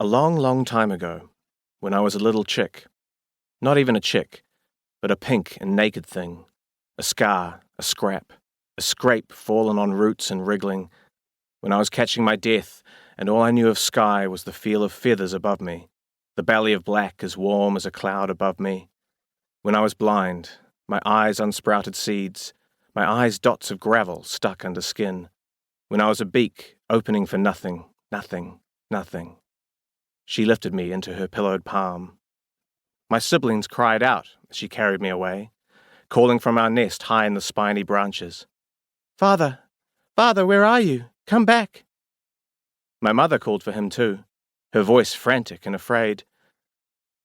long, long time ago, when I was a little chick, not even a chick, but a pink and naked thing, a scar, a scrap, a scrape fallen on roots and wriggling, when I was catching my death, and all I knew of sky was the feel of feathers above me, the belly of black as warm as a cloud above me, when I was blind, my eyes unsprouted seeds, my eyes dots of gravel stuck under skin, when I was a beak opening for nothing, nothing, nothing. She lifted me into her pillowed palm. My siblings cried out as she carried me away, calling from our nest high in the spiny branches. "Father, Father, where are you? Come back." My mother called for him too, her voice frantic and afraid.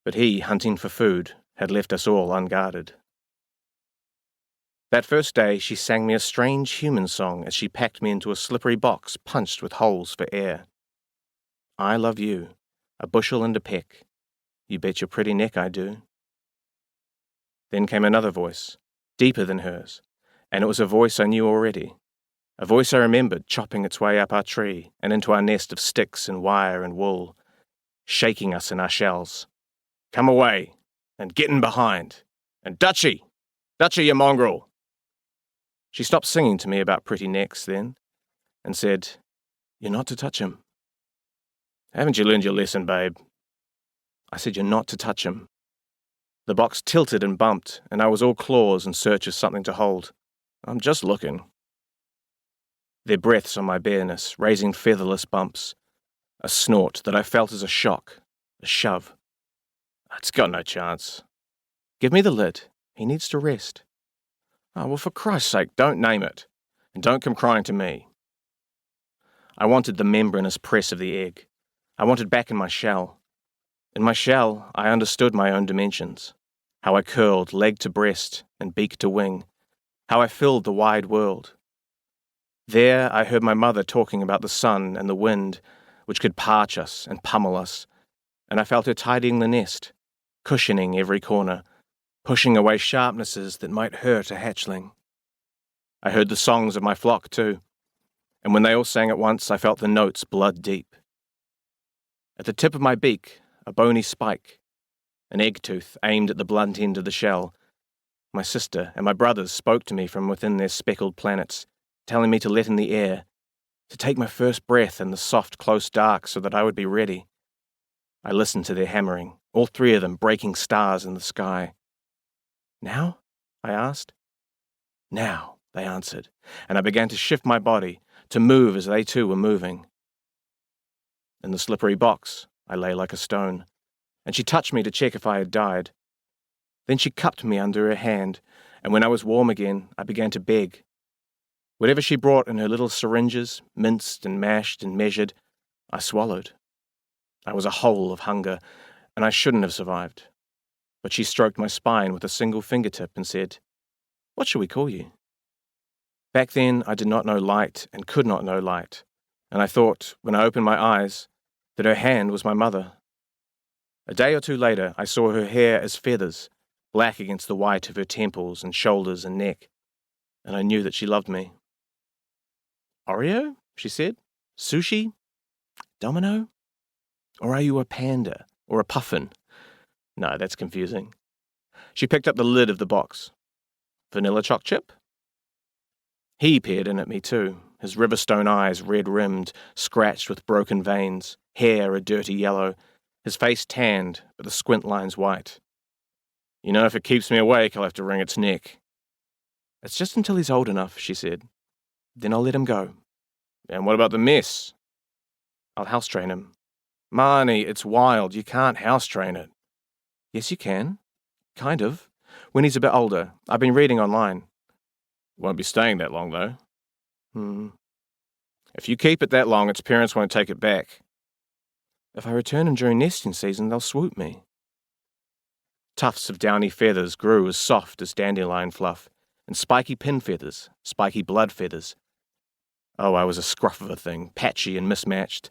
But he, hunting for food, had left us all unguarded. That first day she sang me a strange human song as she packed me into a slippery box punched with holes for air. "I love you, a bushel and a peck. You bet your pretty neck I do." Then came another voice, deeper than hers, and it was a voice I knew already, a voice I remembered chopping its way up our tree and into our nest of sticks and wire and wool, shaking us in our shells. "Come away, and get in behind, and Dutchy, you mongrel." She stopped singing to me about pretty necks then, and said, "You're not to touch him." "Haven't you learned your lesson, babe?" I said, "You're not to touch him." The box tilted and bumped, and I was all claws in search of something to hold. "I'm just looking." Their breaths on my bareness, raising featherless bumps. A snort that I felt as a shock, a shove. "It's got no chance." "Give me the lid. He needs to rest." "Oh, well, for Christ's sake, don't name it. And don't come crying to me." I wanted the membranous press of the egg. I wanted back in my shell. In my shell, I understood my own dimensions, how I curled leg to breast and beak to wing, how I filled the wide world. There I heard my mother talking about the sun and the wind, which could parch us and pummel us, and I felt her tidying the nest, cushioning every corner, pushing away sharpnesses that might hurt a hatchling. I heard the songs of my flock too, and when they all sang at once, I felt the notes blood deep. At the tip of my beak, a bony spike, an egg tooth aimed at the blunt end of the shell. My sister and my brothers spoke to me from within their speckled planets, telling me to let in the air, to take my first breath in the soft, close dark so that I would be ready. I listened to their hammering, all three of them breaking stars in the sky. "Now?" I asked. "Now," they answered, and I began to shift my body, to move as they too were moving. In the slippery box, I lay like a stone, and she touched me to check if I had died. Then she cupped me under her hand, and when I was warm again, I began to beg. Whatever she brought in her little syringes, minced and mashed and measured, I swallowed. I was a hole of hunger, and I shouldn't have survived. But she stroked my spine with a single fingertip and said, "What shall we call you?" Back then, I did not know light and could not know light, and I thought, when I opened my eyes, that her hand was my mother. A day or two later, I saw her hair as feathers, black against the white of her temples and shoulders and neck, and I knew that she loved me. "Oreo?" she said. "Sushi? Domino? Or are you a panda or a puffin? No, that's confusing." She picked up the lid of the box. "Vanilla choc chip?" He peered in at me too, his riverstone eyes red-rimmed, scratched with broken veins, hair a dirty yellow, his face tanned, but the squint lines white. "You know, if it keeps me awake, I'll have to wring its neck." "It's just until he's old enough," she said. "Then I'll let him go." "And what about the mess?" "I'll house train him." "Marnie, it's wild. You can't house train it." "Yes, you can. Kind of. When he's a bit older. I've been reading online." "Won't be staying that long, though." "If you keep it that long, its parents won't take it back." "If I return him during nesting season, they'll swoop me." Tufts of downy feathers grew as soft as dandelion fluff, and spiky pin feathers, spiky blood feathers. Oh, I was a scruff of a thing, patchy and mismatched,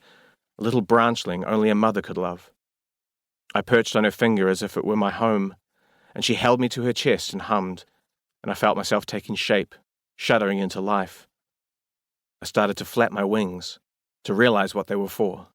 a little branchling only a mother could love. I perched on her finger as if it were my home, and she held me to her chest and hummed, and I felt myself taking shape, shuddering into life. I started to flap my wings, to realize what they were for.